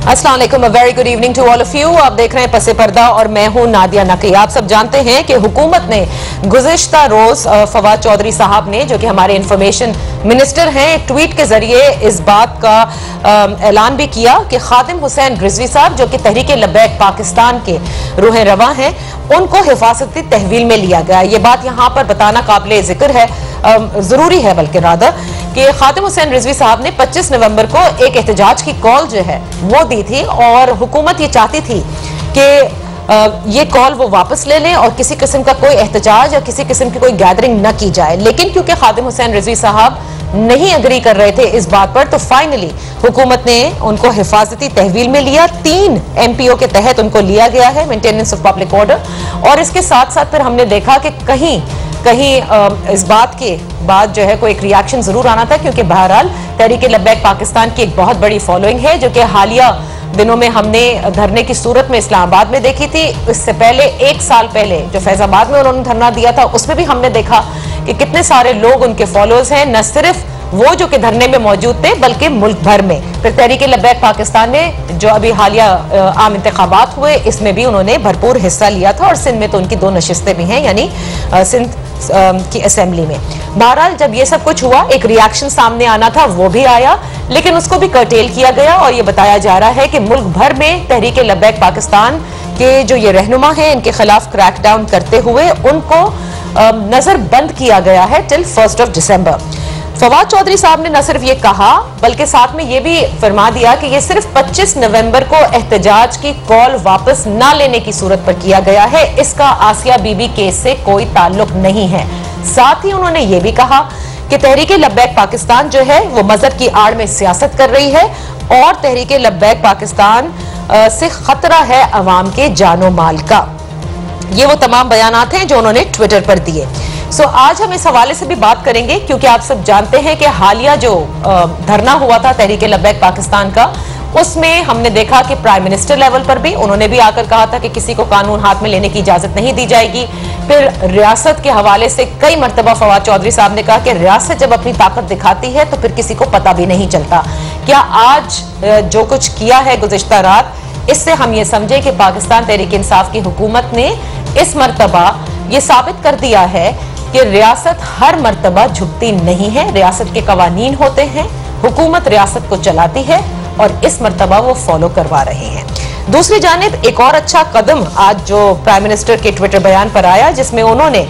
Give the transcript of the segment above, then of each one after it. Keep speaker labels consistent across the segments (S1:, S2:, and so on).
S1: अस्सलाम वालेकुम, a very good evening to all of you. आप देख रहे हैं पसे पर्दा और मैं हूं नादिया नकवी। आप सब जानते हैं कि हुकूमत ने गुज़िश्ता रोज फवाद चौधरी साहब ने, जो कि हमारे इंफॉर्मेशन मिनिस्टर हैं, एक ट्वीट के जरिए इस बात का ऐलान भी किया कि खादिम हुसैन रिजवी साहब, जो कि तहरीक लब्बैक पाकिस्तान के रूह रवा हैं, उनको हिफाजती तहवील में लिया गया। ये बात यहाँ पर बताना काबिल जिक्र है, जरूरी है बल्कि रादर, कि खादिम हुसैन रिजवी साहब ने 25 नवंबर को एक एहतजाज की कॉल जो है वो दी थी और हुकूमत ये चाहती थी कि ये कॉल वो वापस ले लें और किसी किस्म का कोई एहतजाज या किसी किस्म की कोई गैदरिंग न की जाए। लेकिन क्योंकि खादिम हुसैन रिजवी साहब नहीं अग्री कर रहे थे इस बात पर, तो फाइनली हुकूमत ने उनको हिफाजती तहवील में लिया। 3 MPO के तहत उनको लिया गया है, मेंटेनेंस ऑफ पब्लिक ऑर्डर। और इसके साथ साथ फिर हमने देखा कि कहीं इस बात के बाद जो है कोई एक रिएक्शन जरूर आना था, क्योंकि बहरहाल तहरीक लब्बैक पाकिस्तान की एक बहुत बड़ी फॉलोइंग है, जो कि हालिया दिनों में हमने धरने की सूरत में इस्लामाबाद में देखी थी। इससे पहले 1 साल पहले जो फैजाबाद में उन्होंने धरना दिया था, उसमें भी हमने देखा कि कितने सारे लोग उनके फॉलोअर्स हैं, न सिर्फ वो जो कि धरने में मौजूद थे बल्कि मुल्क भर में। फिर तहरीक लब्बैक पाकिस्तान में जो अभी हालिया आम इंतखाबात हुए, इसमें भी उन्होंने भरपूर हिस्सा लिया था और सिंध में तो उनकी 2 नशिस्तें भी हैं, यानी सिंध की असेंबली में। बहरहाल जब ये सब कुछ हुआ, एक रिएक्शन सामने आना था, वो भी आया, लेकिन उसको भी कर्टेल किया गया और ये बताया जा रहा है कि मुल्क भर में तहरीक लब्बैक पाकिस्तान के जो ये रहनुमा हैं, इनके खिलाफ क्रैकडाउन करते हुए उनको नजर बंद किया गया है टिल 1 दिसंबर। फवाद चौधरी साहब ने न सिर्फ ये कहा बल्कि साथ में ये भी फरमा दिया कि ये सिर्फ 25 नवंबर को एहतजाज की कॉल वापस ना लेने की सूरत पर किया गया है, इसका आसिया बीबी केस से कोई ताल्लुक नहीं है। साथ ही उन्होंने ये भी कहा कि तहरीक लब्बैक पाकिस्तान जो है वो मजहब की आड़ में सियासत कर रही है और तहरीक लब्बैक पाकिस्तान से खतरा है अवाम के जानो माल का। ये वो तमाम बयानात हैं जो उन्होंने ट्विटर पर दिए। सो आज हम इस हवाले से भी बात करेंगे, क्योंकि आप सब जानते हैं कि हालिया जो धरना हुआ था तहरीक लब्बैक पाकिस्तान का, उसमें हमने देखा कि प्राइम मिनिस्टर लेवल पर भी उन्होंने भी आकर कहा था कि किसी को कानून हाथ में लेने की इजाजत नहीं दी जाएगी। फिर रियासत के हवाले से कई मरतबा फवाद चौधरी साहब ने कहा कि रियासत जब अपनी ताकत दिखाती है तो फिर किसी को पता भी नहीं चलता। क्या आज जो कुछ किया है गुज़िश्ता रात, इससे हम ये समझे कि पाकिस्तान तहरीक इंसाफ की हुकूमत ने इस मरतबा ये साबित कर दिया है कि रियासत हर मर्तबा झुकती नहीं है, रियासत के कवानीन होते हैं, हुकूमत रियासत को चलाती है और इस मर्तबा वो फॉलो करवा रहे हैं। दूसरी जानिब एक और अच्छा कदम आज जो प्राइम मिनिस्टर के ट्विटर बयान पर आया, जिसमें उन्होंने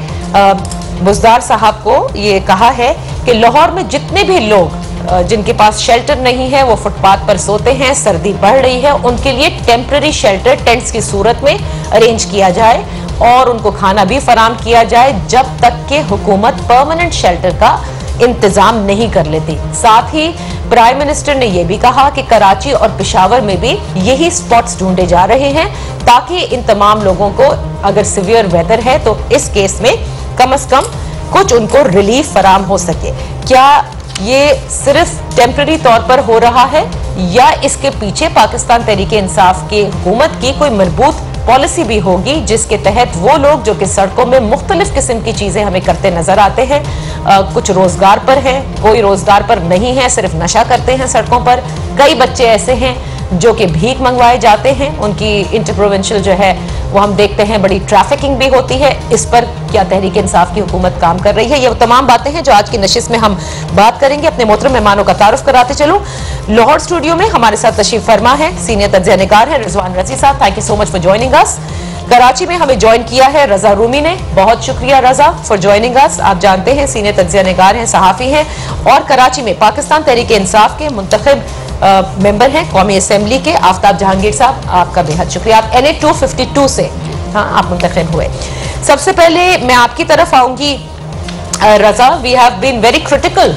S1: बुज़दार साहब को ये कहा है कि लाहौर में जितने भी लोग जिनके पास शेल्टर नहीं है, वो फुटपाथ पर सोते हैं, सर्दी बढ़ रही है, उनके लिए टेम्पररी शेल्टर टेंट्स की सूरत में अरेंज किया जाए और उनको खाना भी फराम किया जाए जब तक कि हुकूमत परमानेंट शेल्टर का इंतजाम नहीं कर लेती। साथ ही प्राइम मिनिस्टर ने यह भी कहा कि कराची और पेशावर में भी यही स्पॉट्स ढूंढे जा रहे हैं ताकि इन तमाम लोगों को, अगर सीवियर वेदर है तो इस केस में कम से कम कुछ उनको रिलीफ फराम हो सके। क्या ये सिर्फ टेम्पररी तौर पर हो रहा है या इसके पीछे पाकिस्तान तहरीक इंसाफ की हुकूमत की कोई मजबूत पॉलिसी भी होगी, जिसके तहत वो लोग जो कि सड़कों में मुख्तलिफ किस्म की चीजें हमें करते नजर आते हैं, कुछ रोजगार पर हैं, कोई रोजगार पर नहीं है, सिर्फ नशा करते हैं सड़कों पर, कई बच्चे ऐसे हैं जो कि भीख मंगवाए जाते हैं, उनकी इंटर प्रोविंशियल जो है वो हम देखते हैं बड़ी ट्रैफिकिंग भी होती है। इस पर क्या तहरीक इंसाफ की हुकूमत काम कर रही है? ये वो तमाम बातें हैं जो आज की नशिस्त में हम बात करेंगे। अपने मोहतरम मेहमानों का तारुफ कराते चलो। लाहौर स्टूडियो में हमारे साथ तशरीफ फरमा है सीनियर तज्ज़िया निगार है रिजवान रज़ी साहब। Thank you so much for joining us. Karachi में हमें ज्वाइन किया है रजा रूमी ने, बहुत शुक्रिया रजा फॉर ज्वाइनिंग अस। आप जानते हैं सीनियर तज्ज़िया निगार हैं, सहाफ़ी हैं और कराची में पाकिस्तान तहरीक इंसाफ के मुंतखब मेंबर हैं कौमी असेंबली के आफ्ताब जहांगीर साहब, आपका बेहद शुक्रिया। आप NA 252 से आप मुंतखब हुए। सबसे पहले मैं आपकी तरफ आऊंगी Raza. We have been very critical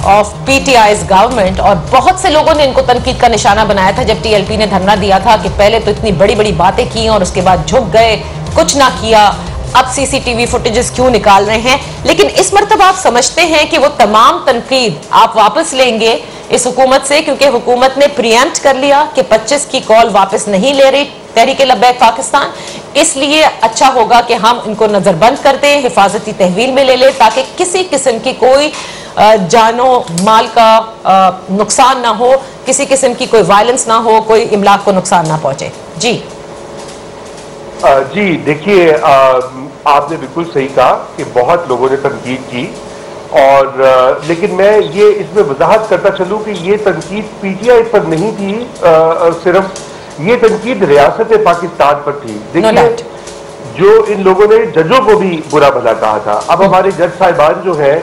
S1: of PTI's government और बहुत से लोगों ने इनको तनकीद का निशाना बनाया था जब TLP ने धरना दिया था कि पहले तो इतनी बड़ी बड़ी बातें की और उसके बाद झुक गए, कुछ ना किया, अब CCTV फुटेजेस क्यों निकाल रहे हैं। लेकिन इस मरतबा आप समझते हैं कि वो तमाम तनकीद आप वापस लेंगे इस हुकूमत से, क्योंकि हुकूमत ने प्रिएम्प्ट कर लिया कि 25 की कॉल वापस नहीं ले रही तहरीक लब्बैक पाकिस्तान, इसलिए अच्छा होगा कि हम इनको नजरबंद कर दें, हिफाजती तहवील में ले लें ताकि किसी किस्म की कोई जानो माल का नुकसान ना हो, किसी किस्म की कोई वायलेंस ना हो, कोई इमलाक को नुकसान ना पहुंचे? जी
S2: जी देखिए, आपने बिल्कुल सही कहा कि बहुत लोगों ने तनकीद की और लेकिन मैं ये इसमें वजाहत करता चलूं कि ये तनकीद पीटीआई पर नहीं थी, सिर्फ ये तनकीद रियासत पाकिस्तान पर थी। देखिए जो इन लोगों ने जजों को भी बुरा भला कहा था, अब हमारे जज साहिबान जो है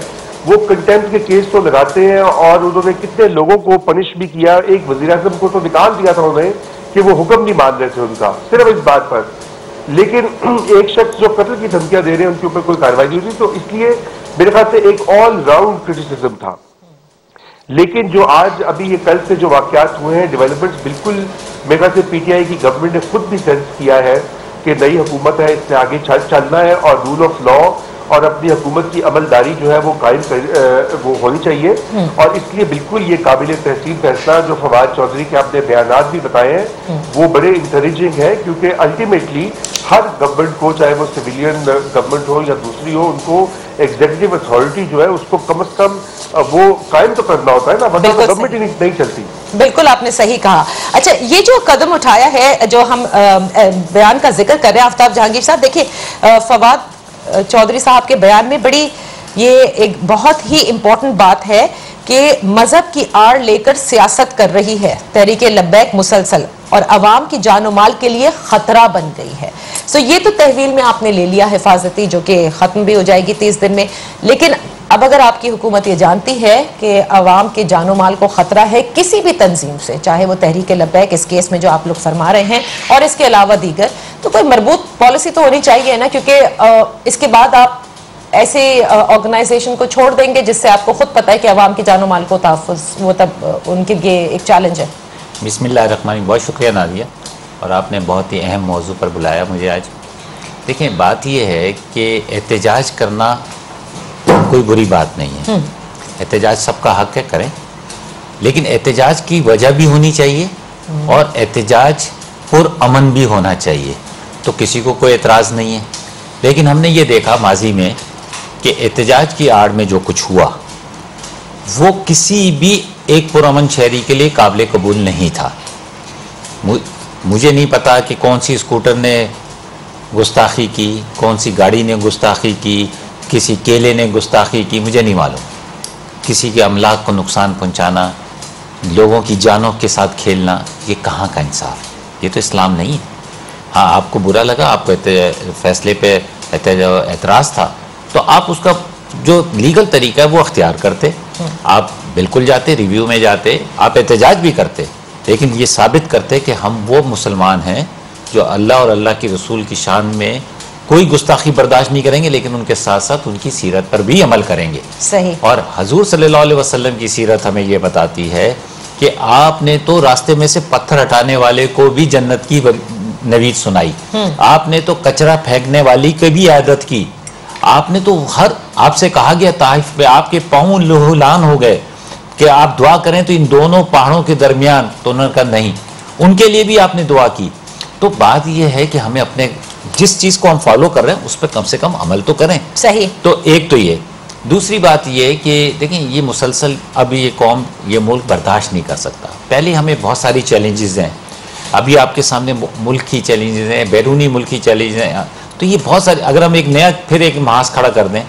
S2: वो कंटेम्प्ट के केस तो लगाते हैं और उन्होंने कितने लोगों को पनिश भी किया। एक वज़ीर आज़म को तो निकाल दिया था उन्होंने कि वो हुक्म नहीं मान रहे थे उनका, सिर्फ इस बात पर। लेकिन एक शख्स जो कत्ल की धमकियां दे रहे हैं उनके ऊपर कोई कार्रवाई नहीं हुई, तो इसलिए मेरे ख्याल से एक ऑल राउंड क्रिटिसिज्म था। लेकिन जो आज अभी ये कल से जो वाकयात हुए हैं, डेवलपमेंट्स, बिल्कुल मेरे ख्याल से पीटीआई की गवर्नमेंट ने खुद भी सेंस किया है कि नई हुकूमत है, इसने आगे चलना है और रूल ऑफ लॉ और अपनी हुकूमत की अमलदारी जो है वो कायम वो होनी चाहिए। और इसलिए बिल्कुल ये काबिल तहसीन फैसला जो फवाद चौधरी के आपने बयानात भी बताए हैं वो बड़े इंकरेजिंग है, क्योंकि अल्टीमेटली हर गवर्नमेंट को, चाहे वो सिविलियन गवर्नमेंट हो या दूसरी हो, उनको एग्जीक्यूटिव अथॉरिटी जो है उसको कम से कम वो कायम तो करना होता है ना, वरना गवर्नमेंट ही नहीं चलती।
S1: बिल्कुल आपने सही कहा। अच्छा, ये जो कदम उठाया है, जो हम बयान का जिक्र कर रहे हैं आफ्ताब जहांगीर साहब, देखिए फवाद चौधरी साहब के बयान में बड़ी ये एक बहुत ही इंपॉर्टेंट बात है कि मजहब की आड़ लेकर सियासत कर रही है तहरीक लब्बैक मुसलसल और अवाम की जानो माल के लिए खतरा बन गई है। सो ये तो तहवील में आपने ले लिया हिफाजती, जो कि खत्म भी हो जाएगी 30 दिन में। लेकिन अब अगर आपकी हुकूमत ये जानती है कि अवाम के जानो माल को खतरा है किसी भी तंजीम से, चाहे वो तहरीक लब्बैक इस केस में जो आप लोग फरमा रहे हैं और इसके अलावा दीगर, तो कोई मरबूत पॉलिसी तो होनी चाहिए ना, क्योंकि इसके बाद आप ऐसे ऑर्गेनाइजेशन को छोड़ देंगे जिससे आपको खुद पता है कि अवाम के जानो माल को तहफ़्फ़ुज़, वो तब उनके लिए एक चैलेंज है।
S3: बिस्मिल्लाहिर्रहमानिर्रहीम, बहुत शुक्रिया नादिया, और आपने बहुत ही अहम मौजू पर बुलाया मुझे आज। देखिए, बात यह है कि एहतजाज करना कोई बुरी बात नहीं है, एहतजाज सबका हक है, करें, लेकिन एहतजाज की वजह भी होनी चाहिए और एहतजाज पुरअमन भी होना चाहिए, तो किसी को कोई एतराज़ नहीं है। लेकिन हमने ये देखा माजी में कि एहतजाज की आड़ में जो कुछ हुआ वो किसी भी एक पुरअमन शहरी के लिए काबिल कबूल नहीं था। मुझे नहीं पता कि कौन सी स्कूटर ने गुस्ताखी की, कौन सी गाड़ी ने गुस्ताखी की, किसी केले ने गुस्ताखी की, मुझे नहीं मालूम। किसी के अमलाक को नुकसान पहुंचाना, लोगों की जानों के साथ खेलना, ये कहाँ का इंसाफ? ये तो इस्लाम नहीं है। हाँ, आपको बुरा लगा, आपको फैसले पे एतराज़ था, तो आप उसका जो लीगल तरीका है वो अख्तियार करते, आप बिल्कुल जाते, रिव्यू में जाते, आप एहतजाज भी करते, लेकिन ये साबित करते कि हम वो मुसलमान हैं जो अल्लाह और अल्लाह के रसूल की शान में कोई गुस्ताखी बर्दाश्त नहीं करेंगे, लेकिन उनके साथ साथ उनकी सीरत पर भी अमल करेंगे।
S1: सही। और
S3: हजूर सल्लल्लाहु अलैहि वसल्लम की सीरत हमें ये बताती है कि आपने तो रास्ते में से पत्थर हटाने वाले को भी जन्नत की नवीद सुनाई, आपने तो कचरा फेंकने वाली की भी आदत की, आपने तो आपसे कहा गया ताइफ पे आपके पाँव लहूलान हो गए कि आप दुआ करें तो इन दोनों पहाड़ों के दरमियान, तो उन्होंने कहा नहीं, उनके लिए भी आपने दुआ की। तो बात यह है कि हमें अपने जिस चीज को हम फॉलो कर रहे हैं उस पर कम से कम अमल तो करें।
S1: सही।
S3: तो एक तो ये, दूसरी बात ये कि देखिए, ये मुसलसल अब ये कौम, ये मुल्क बर्दाश्त नहीं कर सकता। पहले हमें बहुत सारी चैलेंजेस हैं, अभी आपके सामने मुल्क की चैलेंजेस हैं, बैरूनी मुल्क की चैलेंजेस हैं, तो ये बहुत सारे, अगर हम एक नया फिर एक महाज खड़ा कर दें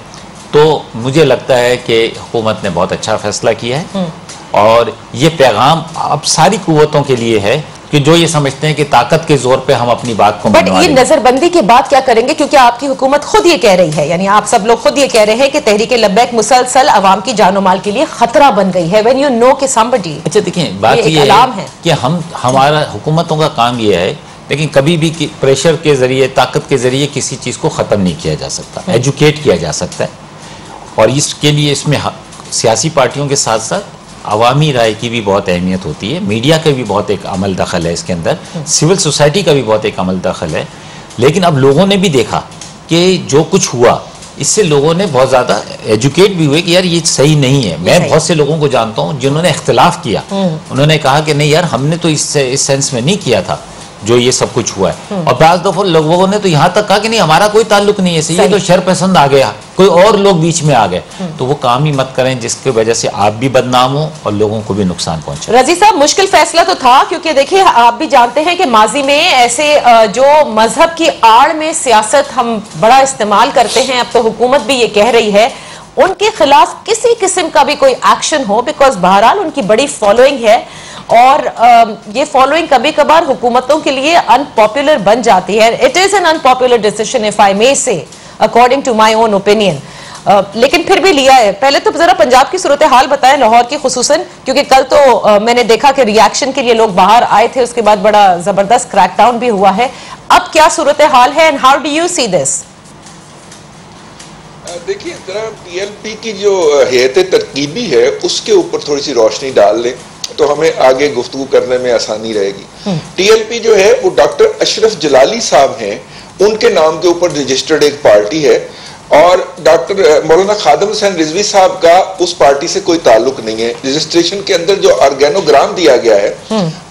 S3: तो मुझे लगता है कि हुकूमत ने बहुत अच्छा फैसला किया है। और ये पैगाम अब सारी कुव्वतों के लिए है कि जो ये समझते हैं कि ताकत के जोर पे हम अपनी बात को, बट
S1: ये नजरबंदी के बाद क्या करेंगे? क्योंकि आपकी हुकूमत खुद ये कह रही है, यानी आप सब लोग खुद ये कह रहे हैं कि तहरीक लब्बैक मुसलसल अवाम की जानो माल के लिए खतरा बन गई है। व्हेन यू नो कि समबडी,
S3: अच्छा देखिए, बात ये है कि हमारा हुकूमतों का काम ये है, लेकिन कभी भी प्रेशर के जरिए, ताकत के जरिए किसी चीज को खत्म नहीं किया जा सकता, एजुकेट किया जा सकता है। और इसके लिए इसमें सियासी पार्टियों के साथ साथ अवामी राय की भी बहुत अहमियत होती है, मीडिया का भी बहुत एक अमल दखल है इसके अंदर, सिविल सोसाइटी का भी बहुत एक अमल दखल है। लेकिन अब लोगों ने भी देखा कि जो कुछ हुआ इससे लोगों ने बहुत ज़्यादा एजुकेट भी हुए कि यार ये सही नहीं है। मैं बहुत से लोगों को जानता हूँ जिन्होंने इख्तिलाफ किया, उन्होंने कहा कि नहीं यार, हमने तो इस सेंस में नहीं किया था जो ये सब कुछ हुआ है। और बाज़ दफ़ा लोगों ने तो यहाँ तक कहा कि नहीं, हमारा कोई ताल्लुक नहीं है, ये तो शर पसंद आ गया कोई और लोग बीच में आ गए, तो वो काम ही मत करें जिसकी वजह से आप भी बदनाम हो और लोगों को भी नुकसान पहुंचे।
S1: रजी साहब, मुश्किल फैसला तो था, क्योंकि देखिए आप भी जानते हैं कि माजी में ऐसे जो मजहब की आड़ में सियासत हम बड़ा इस्तेमाल करते हैं, अब तो हुकूमत भी ये कह रही है, उनके खिलाफ किसी किस्म का भी कोई एक्शन हो, बिकॉज बहरहाल उनकी बड़ी फॉलोइंग है और ये फॉलोइंग कभी कभार हुकूमतों के लिए अनपॉपुलर बन जाती है। It is an unpopular decision if I may say, according to my own opinion, लेकिन फिर भी लिया है। पहले तो जरा पंजाब की सूरत हाल बताएं, लाहौर की खुसूसन, क्योंकि कल तो मैंने देखा कि रिएक्शन के लिए लोग बाहर आए थे, उसके बाद बड़ा जबरदस्त क्रैकडाउन भी हुआ है। अब क्या सूरत हाल है and how do you see this?
S4: देखिए, जरा टीएलपी की जो हैत तरकीबी है उसके ऊपर थोड़ी सी रोशनी डाल लें तो हमें आगे गुफ्तगू करने में आसानी रहेगी। टीएलपी जो है वो डॉक्टर अशरफ जलाली साहब हैं, उनके नाम के ऊपर रजिस्टर्ड एक पार्टी है और डॉक्टर मौलाना खादम हुसैन रिजवी साहब का उस पार्टी से कोई ताल्लुक नहीं है। रजिस्ट्रेशन के अंदर जो ऑर्गेनोग्राम दिया गया है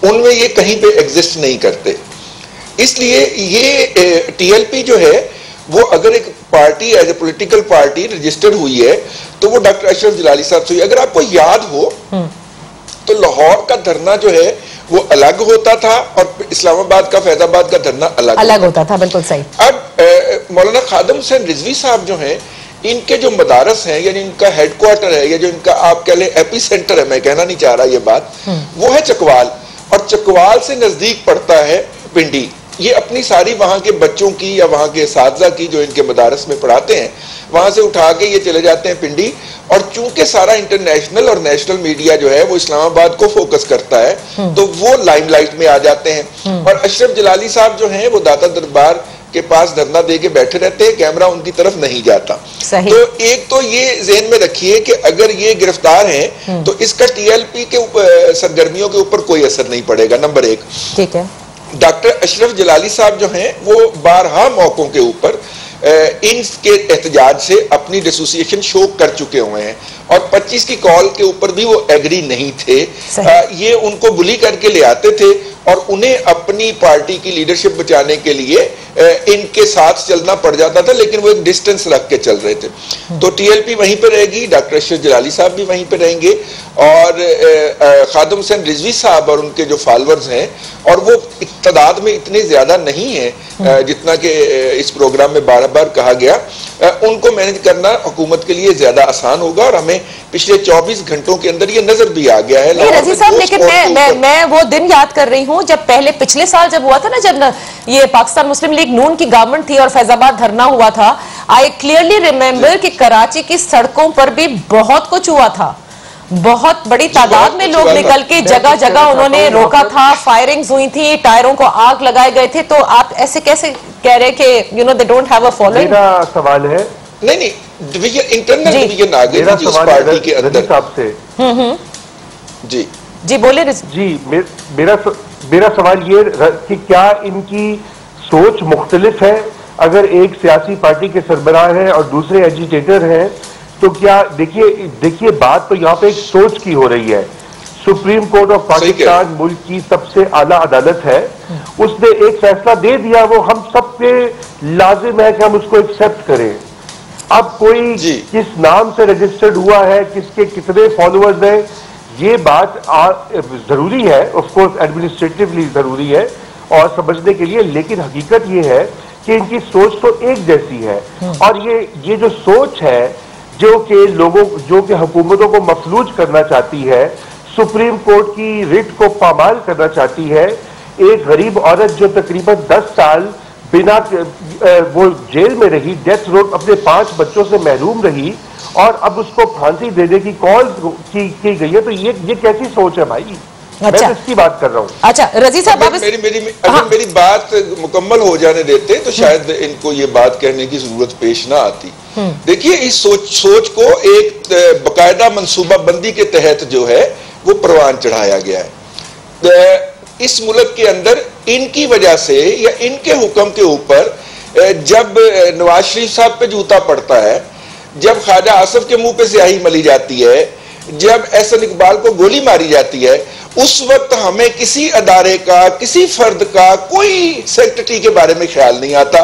S4: उनमें ये कहीं पे एग्जिस्ट नहीं करते। इसलिए ये टीएलपी जो है वो अगर एक party as a political party registered हुई है तो वो डॉक्टर अशरफ जलाली साहब से हुई। अगर आपको याद हो तो लाहौर का धरना जो है वो अलग होता था और इस्लामाबाद का, फैजाबाद का धरना अलग
S1: होता था। बिल्कुल सही।
S4: अब मौलाना खादम हुसैन रिजवी साहब जो हैं, इनके जो मदारस हैं यानी इनका हेडक्वार्टर है या जो इनका आप कह लें एपी सेंटर है, मैं कहना नहीं चाह रहा ये बात, वो है चकवाल, और चकवाल से नजदीक पड़ता है पिंडी। ये अपनी सारी वहां के बच्चों की या वहां के साथी की जो इनके मदारस में पढ़ाते हैं वहां से उठा के ये चले जाते हैं पिंडी, और चूंकि सारा इंटरनेशनल और नेशनल मीडिया जो है वो इस्लामाबाद को फोकस करता है तो वो लाइमलाइट में आ जाते हैं। और अशरफ जलाली साहब जो हैं वो दाता दरबार के पास धरना दे के बैठे रहते हैं, कैमरा उनकी तरफ नहीं जाता। तो एक तो ये ज़हन में रखिए कि अगर ये गिरफ्तार हैं तो इसका टीएलपी के सरगर्मियों के ऊपर कोई असर नहीं पड़ेगा, नंबर एक।
S1: ठीक है।
S4: डॉक्टर अशरफ जलाली साहब जो हैं वो बारहा मौकों के ऊपर इनके एहतजाज से अपनी डिसोसिएशन शो कर चुके हुए हैं और 25 की कॉल के ऊपर भी वो एग्री नहीं थे। ये उनको बुली करके ले आते थे और उन्हें अपनी पार्टी की लीडरशिप बचाने के लिए इनके साथ चलना पड़ जाता था, लेकिन वो एक डिस्टेंस रख के चल रहे थे। तो टीएलपी वहीं पर रहेगी, डॉक्टर अशरफ जलाली साहब भी वहीं पर रहेंगे और खादम हुसैन रिजवी साहब और उनके जो फॉलोअर्स हैं, और वो तादाद में इतने ज्यादा नहीं है जितना कि इस प्रोग्राम में बार बार कहा गया, उनको मैनेज करना हुकूमत के लिए ज्यादा आसान होगा। और हमें पिछले 24 घंटों के अंदर ये नजर भी आ गया है।
S1: रजी साहब, लेकिन मैं वो दिन याद कर रही हूँ जब पहले पिछले साल जब हुआ था ना, जब ये पाकिस्तान मुस्लिम लीग नून की गवर्नमेंट थी और फैजाबाद धरना हुआ था, आई क्लियरली रिमेम्बर कि कराची की सड़कों पर भी बहुत कुछ हुआ था, बहुत बड़ी तादाद में लोग निकल के जगह जगह उन्होंने रोका था, फायरिंग्स हुई थी, टायरों को आग लगाए गए थे। तो आप ऐसे कैसे कह रहे कि you know they don't have a following?
S2: मेरा सवाल है,
S4: नहीं डिवीजन, इंटरनल डिवीजन आ गई थी उस पार्टी के अंदर साहब से। जी
S2: बोले जी। मेरा सवाल ये कि क्या इनकी सोच मुख्तलिफ है? अगर एक सियासी पार्टी के सरबराह हैं और दूसरे एजिटेटर हैं तो क्या, देखिए बात तो यहाँ पे एक सोच की हो रही है। सुप्रीम कोर्ट ऑफ पाकिस्तान मुल्क की सबसे आला अदालत है, उसने एक फैसला दे दिया, वो हम सब पे लाजिम है कि हम उसको एक्सेप्ट करें। अब कोई किस नाम से रजिस्टर्ड हुआ है, किसके कितने फॉलोअर्स हैं, ये बात जरूरी है, ऑफ कोर्स एडमिनिस्ट्रेटिवली जरूरी है और समझने के लिए, लेकिन हकीकत ये है कि इनकी सोच तो एक जैसी है। और ये जो सोच है जो कि हुकूमतों को मफलूज करना चाहती है, सुप्रीम कोर्ट की रिट को पामाल करना चाहती है। एक गरीब औरत जो तकरीबन 10 साल बिना वो जेल में रही, डेथ रो अपने 5 बच्चों से महरूम रही और अब उसको फांसी देने की कॉल की गई है, तो ये कैसी सोच है भाई? मैं तो इसकी बात कर रहा हूँ। अच्छा
S1: रजी साहब,
S4: अगर मेरी बात मुकम्मल हो जाने देते तो शायद इनको ये बात कहने की जरूरत पेश ना आती। देखिए, इस सोच को एक बाकायदा मंसूबा बंदी के तहत जो है वो परवान चढ़ाया गया है। इस मुल्क के अंदर इनकी वजह से या इनके हुक्म के ऊपर जब नवाज शरीफ साहब पे जूता पड़ता है, जब ख्वाजा आसिफ के मुंह पे स्याही मली जाती है, जब एहसन इकबाल को गोली मारी जाती है, उस वक्त हमें किसी अदारे का, किसी फर्द का कोई सेक्रेटरी के बारे में ख्याल नहीं आता।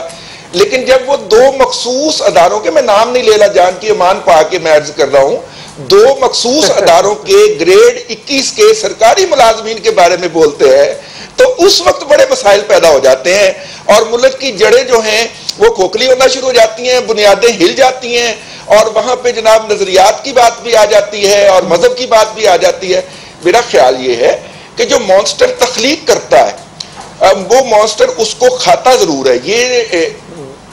S4: लेकिन जब वो दो मखसूस अदारों के, मैं नाम नहीं लेना जान की ईमान पा के मैं अर्ज कर रहा हूं, दो मखसूस अदारों के ग्रेड 21 के सरकारी मुलाजमीन के बारे में बोलते हैं, तो उस वक्त बड़े मसाइल पैदा हो जाते हैं और मुल्क की जड़ें जो हैं वो खोखली होना शुरू हो जाती हैं, बुनियादें हिल जाती हैं और वहां पे जनाब नजरियात की बात भी आ जाती है और मजहब की बात भी आ जाती है। मेरा ख्याल ये है कि जो मॉन्स्टर तख्लीक करता है वो मॉन्स्टर उसको खाता जरूर है। ये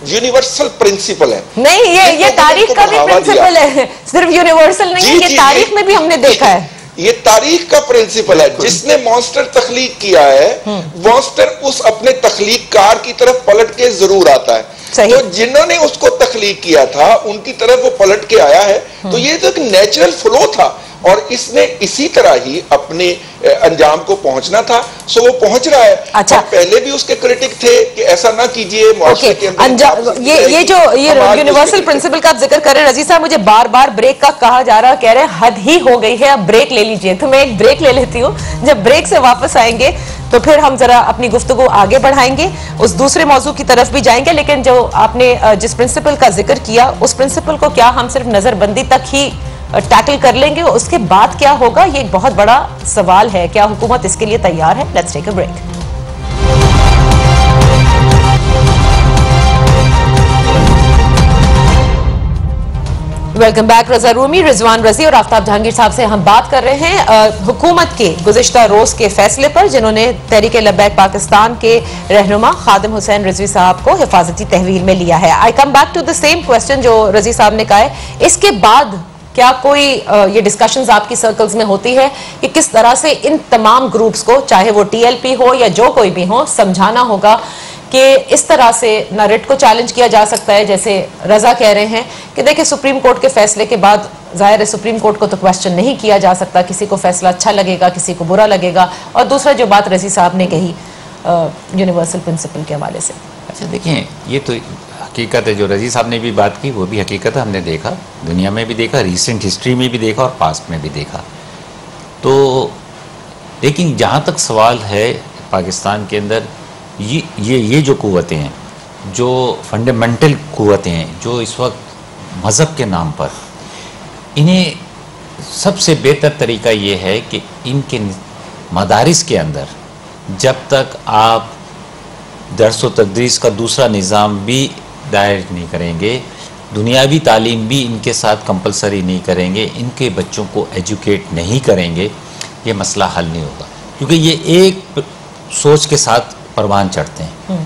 S4: यूनिवर्सल प्रिंसिपल है।
S1: नहीं, ये तारीख का भी प्रिंसिपल है, सिर्फ यूनिवर्सल नहीं है, ये तारीख में भी हमने देखा है।
S4: ये तारीख का प्रिंसिपल है। जिसने मॉन्स्टर तख्लीक किया है मॉन्स्टर उस अपने तख्लीककार की तरफ पलट के जरूर आता है। तो जिन्होंने उसको तख्लीक किया था उनकी तरफ वो पलट के आया है। तो ये तो एक नेचुरल फ्लो था और इसने इसी तरह ही अपने अंजाम को पहुंचना था, सो वो पहुंच रहा है।
S1: अच्छा,
S4: पहले भी उसके क्रिटिक थे कि ऐसा ना कीजिए मुआशरे के अंदर।
S1: ये जो यूनिवर्सल प्रिंसिपल का आप जिक्र कर रहे हैं रजी साहब, मुझे बार बार ब्रेक का कहा जा रहा, कह रहे हैं हद ही हो गई है, अब ब्रेक ले लीजिए। तो मैं एक ब्रेक ले लेती हूँ, जब ब्रेक से वापस आएंगे तो फिर हम जरा अपनी गुफ्तगू आगे बढ़ाएंगे, उस दूसरे मौजू की तरफ भी जाएंगे। लेकिन जो आपने जिस प्रिंसिपल का जिक्र किया उस प्रिंसिपल को क्या हम सिर्फ नजरबंदी तक ही टैकल कर लेंगे, उसके बाद क्या होगा, ये एक बहुत बड़ा सवाल है। क्या हुकूमत इसके लिए तैयार है? Let's take a break. Welcome back. Raza Rumi, Rizwan Razi और आफ्ताब जहांगीर साहब से हम बात कर रहे हैं हुकूमत के गुज़िश्ता रोज के फैसले पर, जिन्होंने तहरीक लब्बैक पाकिस्तान के रहनुमा खादिम हुसैन रिजवी साहब को हिफाजती तहवील में लिया है। I come back to the same question जो रजी साहब ने कहा है, इसके बाद क्या कोई ये डिस्कशंस आपकी सर्कल्स में होती है कि किस तरह से इन तमाम ग्रुप्स को, चाहे वो टीएलपी हो या जो कोई भी हो, समझाना होगा कि इस तरह से ना रिट को चैलेंज किया जा सकता है, जैसे रजा कह रहे हैं कि देखिए सुप्रीम कोर्ट के फैसले के बाद जाहिर है सुप्रीम कोर्ट को तो क्वेश्चन नहीं किया जा सकता, किसी को फैसला अच्छा लगेगा, किसी को बुरा लगेगा। और दूसरा जो बात रजी साहब ने कही यूनिवर्सल प्रिंसिपल के हवाले से,
S3: अच्छा देखिए, ये तो हकीकत है, जो रजी साहब ने भी बात की वो भी हकीकत है, हमने देखा, दुनिया में भी देखा, रिसेंट हिस्ट्री में भी देखा और पास्ट में भी देखा। तो लेकिन जहाँ तक सवाल है पाकिस्तान के अंदर, ये जो कुव्वतें हैं, जो फंडामेंटल कुव्वतें हैं, जो इस वक्त मज़हब के नाम पर, इन्हें सबसे बेहतर तरीका ये है कि इनके मदारिस के अंदर जब तक आप दर्स व तदरीस का दूसरा निज़ाम भी दायर नहीं करेंगे, दुनियावी तालीम भी इनके साथ कंपलसरी नहीं करेंगे, इनके बच्चों को एजुकेट नहीं करेंगे, ये मसला हल नहीं होगा। क्योंकि ये एक सोच के साथ परवान चढ़ते हैं।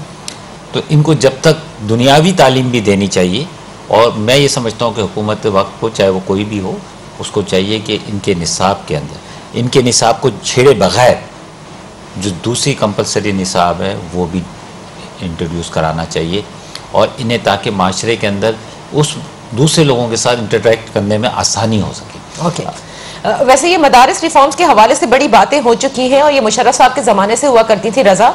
S3: तो इनको जब तक दुनियावी तालीम भी देनी चाहिए, और मैं ये समझता हूँ कि हुकूमत वक्त को, चाहे वो कोई भी हो, उसको चाहिए कि इनके निसाब के अंदर, इनके निसाब को छेड़े बगैर जो दूसरी कंपलसरी निसाब है वो भी इंट्रोड्यूस कराना चाहिए, और इन्हें ताकि माशरे के अंदर उस दूसरे लोगों के साथ इंटरेक्ट करने में आसानी हो सके।
S1: ओके। वैसे ये मदारिस रिफॉर्म्स के हवाले से बड़ी बातें हो चुकी हैं और ये मुशर्रफ साहब के ज़माने से हुआ करती थी रजा।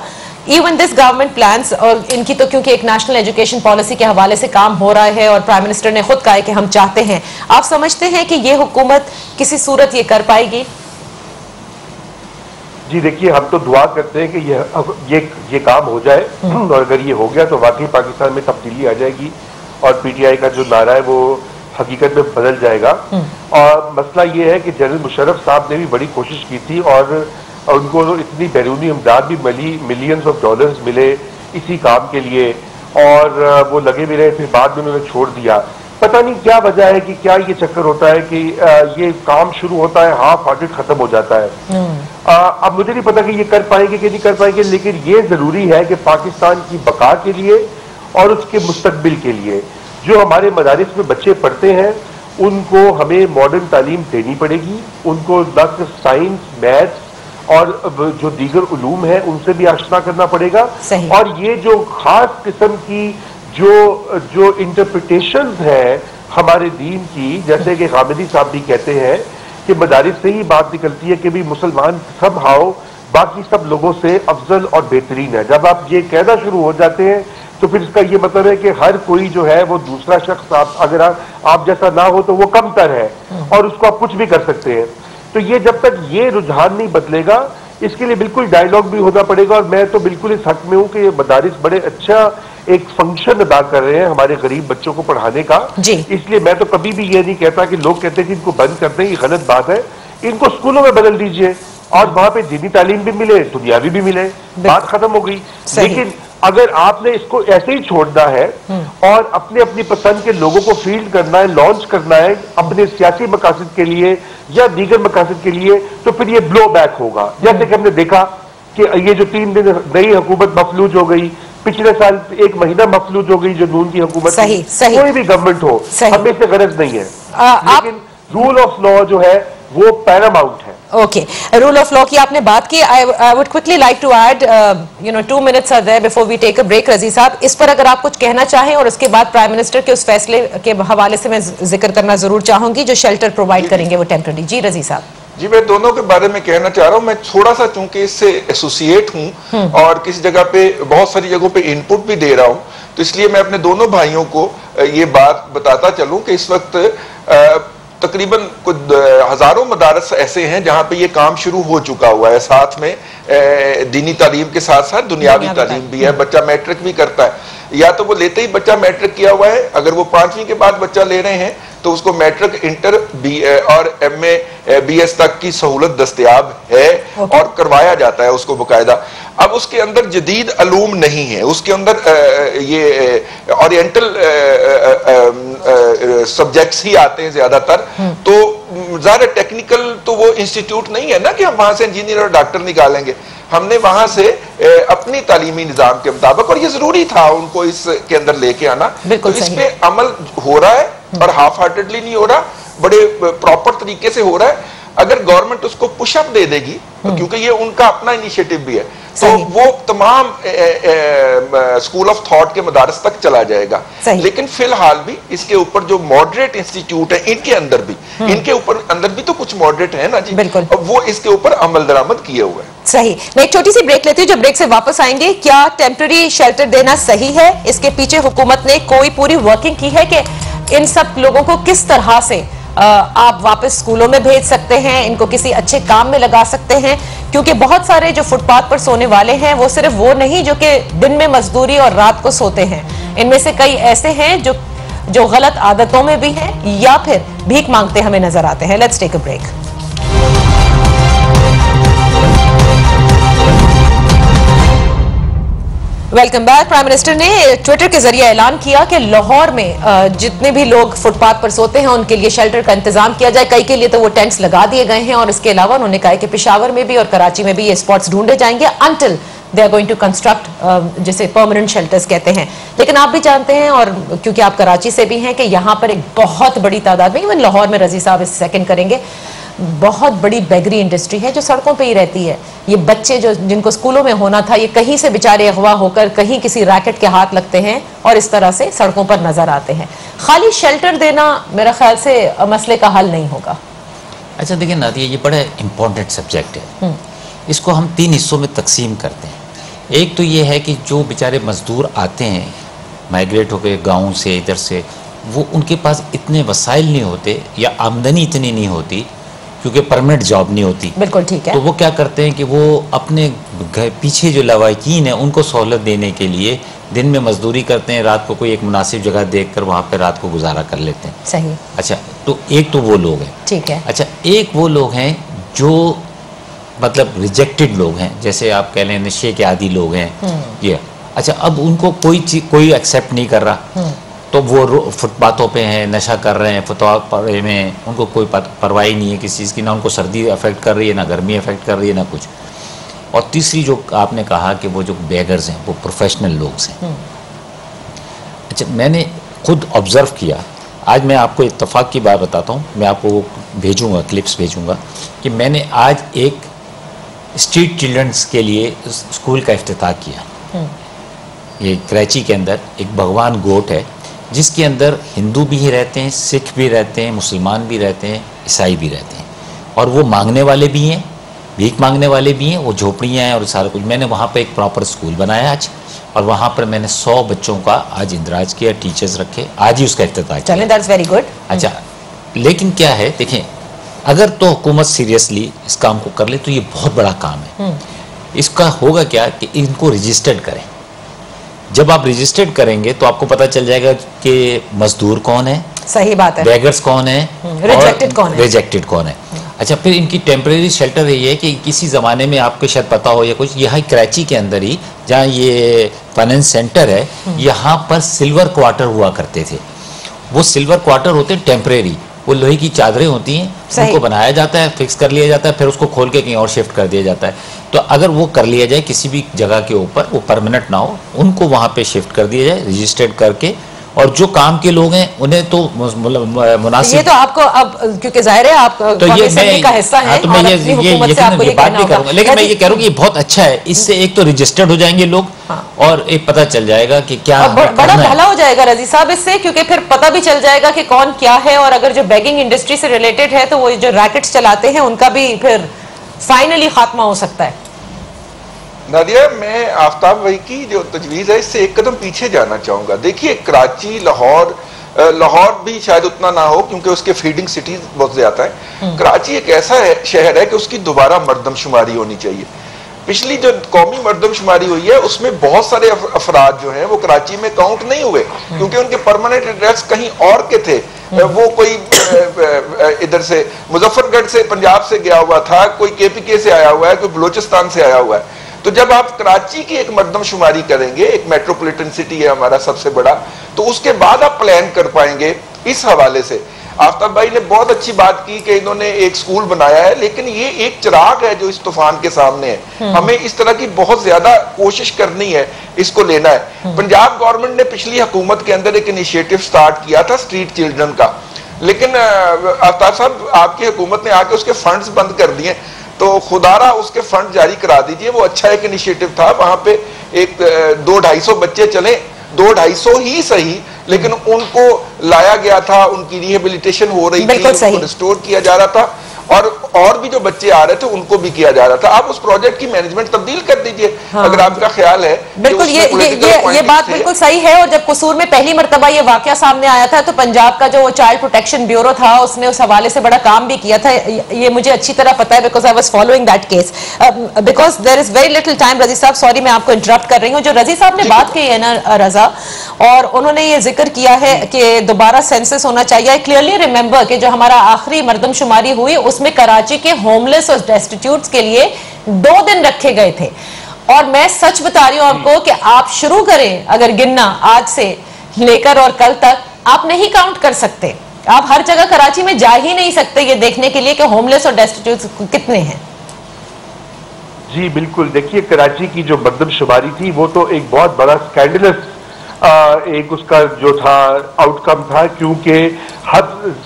S1: इवन दिस गवर्नमेंट प्लान्स, और इनकी तो क्योंकि एक नेशनल एजुकेशन पॉलिसी के हवाले से काम हो रहा है और प्राइम मिनिस्टर ने खुद कहा है कि हम चाहते हैं, आप समझते हैं कि ये हुकूमत किसी सूरत ये कर पाएगी?
S2: जी देखिए, हम तो दुआ करते हैं कि ये काम हो जाए, और अगर ये हो गया तो वाकई पाकिस्तान में तब्दीली आ जाएगी और पीटीआई का जो नारा है वो हकीकत में बदल जाएगा। और मसला ये है कि जनरल मुशर्रफ साहब ने भी बड़ी कोशिश की थी और उनको इतनी बैरूनी इमदाद भी मिली, मिलियंस ऑफ डॉलर्स मिले इसी काम के लिए, और वो लगे भी रहे, फिर बाद में उन्होंने छोड़ दिया। पता नहीं क्या वजह है कि क्या ये चक्कर होता है कि ये काम शुरू होता है, हाफ हार्टेड खत्म हो जाता है। अब मुझे नहीं पता कि ये कर पाएंगे कि नहीं कर पाएंगे, लेकिन ये जरूरी है कि पाकिस्तान की बका के लिए और उसके मुस्तकबिल के लिए जो हमारे मदारिस में बच्चे पढ़ते हैं उनको हमें मॉडर्न तालीम देनी पड़ेगी, उनको न साइंस, मैथ्स और जो दीगर उलूम है उनसे भी आशना करना पड़ेगा। और ये जो खास किस्म की जो इंटरप्रिटेशंस है हमारे दीन की, जैसे कि हामिदी साहब भी कहते हैं कि मदारिस से ही बात निकलती है कि भी मुसलमान सब हाओ बाकी सब लोगों से अफजल और बेहतरीन है। जब आप ये कहना शुरू हो जाते हैं तो फिर इसका ये मतलब है कि हर कोई जो है वो दूसरा शख्स अगर आप जैसा ना हो तो वो कमतर है और उसको आप कुछ भी कर सकते हैं। तो ये जब तक ये रुझान नहीं बदलेगा, इसके लिए बिल्कुल डायलॉग भी होना पड़ेगा। और मैं तो बिल्कुल इस हक में हूं कि ये मदारिस बड़े अच्छा एक फंक्शन अदा कर रहे हैं हमारे गरीब बच्चों को पढ़ाने का। इसलिए मैं तो कभी भी ये नहीं कहता कि लोग कहते हैं कि इनको बंद कर दें, ये गलत बात है। इनको स्कूलों में बदल दीजिए और वहां पे दीनी तालीम भी मिले, दुनियावी भी मिले, बात खत्म हो गई। लेकिन अगर आपने इसको ऐसे ही छोड़ना है और अपने अपनी पसंद के लोगों को फील्ड करना है, लॉन्च करना है अपने सियासी मकासद के लिए या दीगर मकासद के लिए, तो फिर ये ब्लो बैक होगा। जैसे कि हमने देखा कि ये जो 3 दिन नई हुकूमत मफलूज हो गई, पिछले साल 1 महीना मफलूज हो गई जो नून की हुकूमत, कोई भी गवर्नमेंट हो, हमें इससे गरज नहीं है। लेकिन रूल ऑफ लॉ जो है वो पैरामाउंट है।
S1: ओके, रूल ऑफ लॉ की आपने बात की। I would quickly like to add 2 minutes are there before we take a break. Razi साहब, इस पर अगर आप कुछ कहना चाहें, और उसके बाद प्राइम मिनिस्टर के उस फैसले के हवाले से मैं जिक्र करना जरूर चाहूंगी जो शेल्टर प्रोवाइड करेंगे वो टेम्पररी। जी रजी साहब।
S4: जी, मैं दोनों के बारे में कहना चाह रहा हूं। मैं थोड़ा सा चूंकि इससे एसोसिएट हूं और किसी जगह पे बहुत सारी जगहों पे इनपुट भी दे रहा हूं, तो इसलिए मैं अपने दोनों भाइयों को ये बात बताता चलूं कि इस वक्त तकरीबन कुछ हजारों मदारस ऐसे हैं जहां पे ये काम शुरू हो चुका हुआ है। साथ में दीनी तालीम के साथ साथ दुनियावी तालीम भी है। बच्चा मैट्रिक भी करता है, या तो वो लेते ही बच्चा मैट्रिक किया हुआ है, अगर वो 5वीं के बाद बच्चा ले रहे हैं तो उसको मैट्रिक, इंटर, और MA, BS तक की सहूलत दस्तयाब है और करवाया जाता है उसको बाकायदा। अब उसके अंदर जदीद अलूम नहीं है, उसके अंदर ये ओरिएंटल सब्जेक्ट्स ही आते हैं ज्यादातर। तो ज्यादा टेक्निकल तो वो इंस्टीट्यूट नहीं है ना कि हम वहां से इंजीनियर और डॉक्टर निकालेंगे। हमने वहां से अपनी तालीमी निजाम के मुताबिक, और ये जरूरी था उनको इसके अंदर लेके आना, तो इस पे अमल हो रहा है और हाफ हार्टेडली नहीं हो रहा, बड़े प्रॉपर तरीके से हो रहा है। अगर गवर्नमेंट उसको पुशअप दे देगी, क्योंकि ये उनका अपना इनिशिएटिव भी है, तो वो तमाम स्कूल ऑफ थॉट के मदारस तक चला जाएगा। लेकिन फिलहाल भी इसके ऊपर जो मॉडरेट इंस्टीट्यूट है, इनके अंदर भी, इनके ऊपर अंदर भी तो कुछ मॉडरेट है ना जी, बिल्कुल, और वो इसके ऊपर अमल दरामद किए हुए हैं।
S1: सही। मैं एक छोटी सी ब्रेक लेती हूँ, जब ब्रेक से वापस आएंगे, क्या टेम्पररी शेल्टर देना सही है? इसके पीछे हुकूमत ने कोई पूरी वर्किंग की है कि इन सब लोगों को किस तरह से आप वापस स्कूलों में भेज सकते हैं, इनको किसी अच्छे काम में लगा सकते हैं? क्योंकि बहुत सारे जो फुटपाथ पर सोने वाले हैं वो सिर्फ वो नहीं जो कि दिन में मजदूरी और रात को सोते हैं, इनमें से कई ऐसे हैं जो गलत आदतों में भी हैं या फिर भीख मांगते हमें नजर आते हैं। Let's take a break. Welcome back. Prime minister ने ट्विटर के जरिए ऐलान किया कि लाहौर में जितने भी लोग फुटपाथ पर सोते हैं उनके लिए शेल्टर का इंतजाम किया जाए। कई के लिए तो वो टेंट्स लगा दिए गए हैं, और इसके अलावा उन्होंने कहा कि पेशावर में भी और कराची में भी ये स्पॉट्स ढूंढे जाएंगे until they are going to construct, जिसे परमानेंट शेल्टर्स कहते हैं। लेकिन आप भी जानते हैं, और क्योंकि आप कराची से भी हैं, कि यहाँ पर एक बहुत बड़ी तादाद में, इवन लाहौर में, रजी साहब इस सेकंड करेंगे, बहुत बड़ी बेगरी इंडस्ट्री है जो सड़कों पे ही रहती है। ये बच्चे जो जिनको स्कूलों में होना था, ये कहीं से बेचारे अगवा होकर कहीं किसी रैकेट के हाथ लगते हैं और इस तरह से सड़कों पर नजर आते हैं। खाली शेल्टर देना मेरा ख्याल से मसले का हल नहीं होगा।
S3: अच्छा देखिए नादिया, ये बड़ा इंपॉर्टेंट सब्जेक्ट है। इसको हम 3 हिस्सों में तकसीम करते हैं। एक तो ये है कि जो बेचारे मजदूर आते हैं माइग्रेट होकर गाँव से, इधर से, वो उनके पास इतने वसाइल नहीं होते या आमदनी इतनी नहीं होती क्योंकि परमानेंट जॉब नहीं होती।
S1: बिल्कुल ठीक है।
S3: तो वो क्या करते हैं कि वो अपने पीछे जो लवाकिन है उनको सहूलत देने के लिए दिन में मजदूरी करते हैं, रात को कोई एक मुनासिब जगह देखकर वहाँ पे रात को गुजारा कर लेते हैं।
S1: सही।
S3: अच्छा, तो एक तो वो लोग हैं, ठीक है। अच्छा, एक वो लोग हैं जो मतलब रिजेक्टेड लोग हैं, जैसे आप कह लें नशे के आदी लोग हैं ये। अच्छा, अब उनको कोई एक्सेप्ट नहीं कर रहा, तो वो फुटपाथों पे हैं, नशा कर रहे हैं, फुटपाथ में, उनको कोई परवाह नहीं है किसी चीज़ की, ना उनको सर्दी अफेक्ट कर रही है, ना गर्मी अफेक्ट कर रही है, ना कुछ। और तीसरी जो आपने कहा कि वो जो बेगर्स हैं वो प्रोफेशनल लोग हैं। अच्छा, मैंने खुद ऑब्जर्व किया, आज मैं आपको इत्तफाक की बात बताता हूँ, मैं आपको भेजूँगा, क्लिप्स भेजूँगा, कि मैंने आज एक स्ट्रीट चिल्ड्रंस के लिए स्कूल का इफ्तिताह किया। ये कराची के अंदर एक भगवान गोट है जिसके अंदर हिंदू भी रहते हैं, सिख भी रहते हैं, मुसलमान भी रहते हैं, ईसाई भी रहते हैं, और वो मांगने वाले भी हैं, भीख मांगने वाले भी हैं, वो झोपड़ियाँ हैं और सारा कुछ। मैंने वहाँ पे एक प्रॉपर स्कूल बनाया आज, और वहाँ पर मैंने 100 बच्चों का आज इंदराज किया, टीचर्स रखे, आज ही उसका इफ्तिताह किया।
S1: चलें, दैट्स वेरी गुड।
S3: अच्छा, लेकिन क्या है, देखें, अगर तो हुकूमत सीरियसली इस काम को कर ले तो ये बहुत बड़ा काम है। इसका होगा क्या कि इनको रजिस्टर्ड करें। जब आप रजिस्टर्ड करेंगे तो आपको पता चल जाएगा कि मजदूर कौन है,
S1: सही बात है,
S3: बेगर्स कौन है,
S1: रिजेक्टेड कौन है,
S3: रिजेक्टेड कौन है। अच्छा, फिर इनकी टेम्परेरी शेल्टर ये है कि किसी ज़माने में आपको शायद पता हो या कुछ, यहाँ कराची के अंदर ही जहाँ ये फाइनेंस सेंटर है, यहाँ पर सिल्वर क्वार्टर हुआ करते थे। वो सिल्वर क्वार्टर होते हैं टेम्परेरी, वो लोहे की चादरें होती हैं, उनको बनाया जाता है, फिक्स कर लिया जाता है, फिर उसको खोल के कहीं और शिफ्ट कर दिया जाता है। तो अगर वो कर लिया जाए किसी भी जगह के ऊपर, वो परमानेंट ना हो, उनको वहाँ पे शिफ्ट कर दिया जाए रजिस्टर्ड करके, और जो काम के लोग हैं उन्हें तो मुनासिब।
S1: ये तो आपको अब क्योंकि जाहिर है आप
S3: तो ये मैं
S1: का हिस्सा है,
S3: तो मैं ये बात भी करूंगा, लेकिन मैं ये कह रहा हूँ कि ये बहुत अच्छा है। इससे एक तो रजिस्टर्ड हो जाएंगे लोग, और एक पता चल जाएगा कि क्या
S1: बड़ा भला हो जाएगा रजी साहब इससे, क्योंकि फिर पता भी चल जाएगा कि कौन क्या है। और अगर जो बेगिंग इंडस्ट्री से रिलेटेड है तो वो जो रैकेट्स चलाते हैं उनका भी फिर फाइनली खात्मा हो सकता है।
S4: नादिया, मैं आफ्ताब भाई की जो तजवीज़ है इससे एक कदम पीछे जाना चाहूँगा। देखिए, कराची, लाहौर भी शायद उतना ना हो क्योंकि उसके फीडिंग सिटीज बहुत ज़्यादा है। कराची एक ऐसा शहर है कि उसकी दोबारा मरदमशुमारी होनी चाहिए। पिछली जो कौमी मरदमशुमारी हुई है उसमें बहुत सारे अफराद जो हैं वो कराची में काउंट नहीं हुए क्योंकि उनके परमानेंट एड्रेस कहीं और के थे। वो कोई इधर से मुजफ्फरगढ़ से, पंजाब से गया हुआ था, कोई KPK से आया हुआ है, कोई बलोचिस्तान से आया हुआ है। तो जब आप कराची की एक मरदमशुमारी करेंगे, एक मेट्रोपॉलिटन सिटी है हमारा सबसे बड़ा, तो उसके बाद आप प्लान कर पाएंगे। इस हवाले से आफ्ताब भाई ने बहुत अच्छी बात की कि इन्होंने एक स्कूल बनाया है, लेकिन ये एक चिराग है जो इस तूफान के सामने है। हमें इस तरह की बहुत ज्यादा कोशिश करनी है, इसको लेना है। पंजाब गवर्नमेंट ने पिछली हुकूमत के अंदर एक इनिशिएटिव स्टार्ट किया था स्ट्रीट चिल्ड्रन का, लेकिन आफ्ताब साहब आपकी हुकूमत ने आके उसके फंड्स बंद कर दिए। तो खुदारा उसके फंड जारी करा दीजिए। वो अच्छा एक इनिशिएटिव था, वहां पे एक 200-250 बच्चे चले, 200-250 ही सही, लेकिन उनको लाया गया था, उनकी रिहेबिलिटेशन हो रही थी, उनको रिस्टोर किया जा रहा था, और भी जो बच्चे आ रहे थे उनको भी किया जा रहा था। आप उस प्रोजेक्ट की मैनेजमेंट तब्दील कर दीजिए। हाँ। अगर आपका ख्याल है।
S1: बिल्कुल, ये बात बिल्कुल सही है। और जब कसूर में पहली मरतबा ये वाकया सामने आया था तो पंजाब का जो चाइल्ड प्रोटेक्शन ब्यूरो था उसने उस हवाले से बड़ा काम भी किया था। ये मुझे अच्छी तरह पता है because I was following that case. Because there is very little time. Razi साहब, सॉरी मैं आपको इंटरप्ट कर रही हूँ। जो रजी साहब ने बात की है ना रजा, और उन्होंने ये जिक्र किया है कि दोबारा सेंसस होना चाहिए। आई क्लियरली रिमेंबर कि जो हमारा आखिरी मरदमशुमारी हुई उसमें कराची के होमलेस और डेस्टिट्यूट्स के लिए 2 दिन रखे गए थे। और मैं सच बता रही हूं आपको कि आप शुरू करें अगर गिनना आज से लेकर और कल तक, आप नहीं काउंट कर सकते। आप हर जगह कराची में जा ही नहीं सकते ये देखने के लिए कि होमलेस और डेस्टिट्यूट्स कितने हैं।
S2: जी बिल्कुल, देखिए कराची की जो मरदमशुमारी थी वो तो एक बहुत बड़ा स्कैंडलस एक उसका जो था आउटकम था, क्योंकि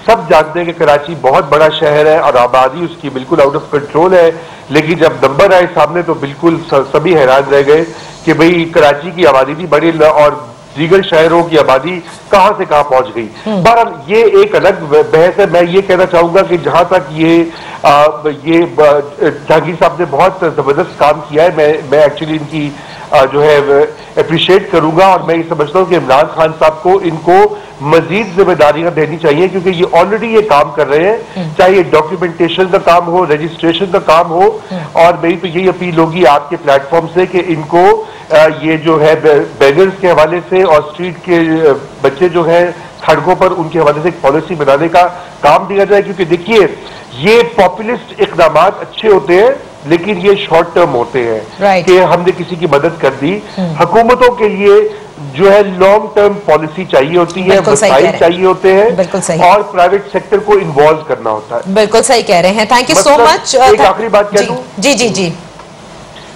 S2: सब जानते हैं कि कराची बहुत बड़ा शहर है और आबादी उसकी बिल्कुल आउट ऑफ कंट्रोल है। लेकिन जब नंबर आए सामने तो बिल्कुल सभी हैरान रह गए कि भाई कराची की आबादी थी बड़ी और दीगर शहरों की आबादी कहां से कहां पहुंच गई। बहरहाल ये एक अलग बहस है। मैं ये कहना चाहूंगा कि जहां तक ये जहांगीर साहब ने बहुत जबरदस्त काम किया है, मैं एक्चुअली इनकी जो है अप्रिशिएट करूंगा, और मैं ये समझता हूं कि इमरान खान साहब को इनको मजीद जिम्मेदारियां देनी चाहिए क्योंकि ये ऑलरेडी ये काम कर रहे हैं, चाहे ये डॉक्यूमेंटेशन का काम हो, रजिस्ट्रेशन का काम हो। और मेरी तो यही अपील होगी आपके प्लेटफॉर्म से कि इनको ये जो है बेगर्स के हवाले से और स्ट्रीट के बच्चे जो है सड़कों पर, उनके हवाले से एक पॉलिसी बनाने का काम दिया जाए। क्योंकि देखिए ये पॉपुलिस्ट इकदाम अच्छे होते हैं लेकिन ये शॉर्ट टर्म होते हैं कि हमने किसी की मदद कर दी। हुकूमतों के लिए जो है लॉन्ग टर्म पॉलिसी चाहिए होती है, वसाइल चाहिए होते हैं, और प्राइवेट सेक्टर को इन्वॉल्व करना होता है।
S1: बिल्कुल सही कह रहे हैं। Thank you so much.
S2: एक आखिरी बात कह दूं?
S1: जी जी जी।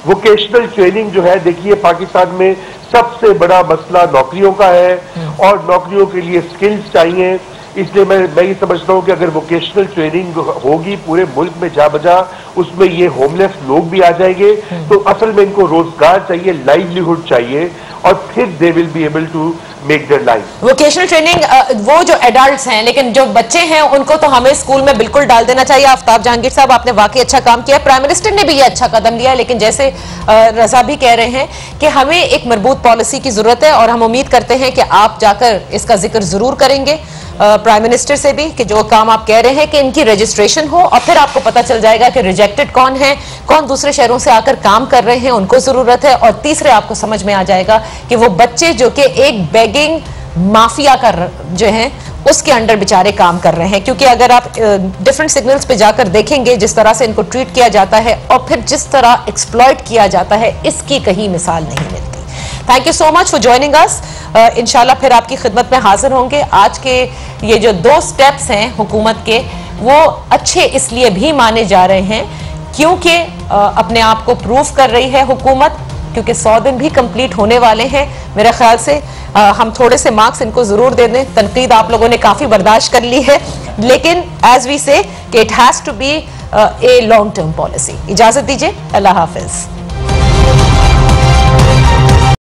S2: वोकेशनल ट्रेनिंग जो है, देखिए पाकिस्तान में सबसे बड़ा मसला नौकरियों का है और नौकरियों के लिए स्किल्स चाहिए। इसलिए मैं ये समझता हूँ कि अगर वोकेशनल ट्रेनिंग होगी पूरे मुल्क में जा बजा, उसमें ये होमलेस लोग भी आ जाएंगे। तो असल में इनको रोजगार चाहिए, लाइवलीहुड चाहिए, और फिर they will be able to make their life.
S1: Vocational training वो जो एडल्ट्स हैं, लेकिन जो बच्चे हैं उनको तो हमें स्कूल में बिल्कुल डाल देना चाहिए। आफ्ताब जहांगीर साहब, आपने वाकई अच्छा काम किया। प्राइम मिनिस्टर ने भी ये अच्छा कदम लिया, लेकिन जैसे रजा भी कह रहे हैं कि हमें एक मजबूत पॉलिसी की जरूरत है, और हम उम्मीद करते हैं कि आप जाकर इसका जिक्र जरूर करेंगे। प्राइम मिनिस्टर से भी कि जो काम आप कह रहे हैं कि इनकी रजिस्ट्रेशन हो और फिर आपको पता चल जाएगा कि रिजेक्टेड कौन है, कौन दूसरे शहरों से आकर काम कर रहे हैं, उनको जरूरत है, और तीसरे आपको समझ में आ जाएगा कि वो बच्चे जो कि एक बेगिंग माफिया का जो है उसके अंडर बेचारे काम कर रहे हैं। क्योंकि अगर आप डिफरेंट सिग्नल्स पे जाकर देखेंगे जिस तरह से इनको ट्रीट किया जाता है और फिर जिस तरह एक्सप्लॉइट किया जाता है, इसकी कहीं मिसाल नहीं मिलती। Thank you so much for joining us. इंशाल्लाह फिर आपकी खिदमत में हाजिर होंगे। आज के ये जो 2 स्टेप्स हैं हुकूमत के, वो अच्छे इसलिए भी माने जा रहे हैं क्योंकि अपने आप को प्रूव कर रही है हुकूमत, क्योंकि 100 दिन भी कंप्लीट होने वाले हैं। मेरे ख्याल से हम थोड़े से मार्क्स इनको जरूर दे दें। तनकीद आप लोगों ने काफी बर्दाश्त कर ली है, लेकिन as we say it has to be a long term policy. इजाजत दीजिए, अल्लाह हाफिज।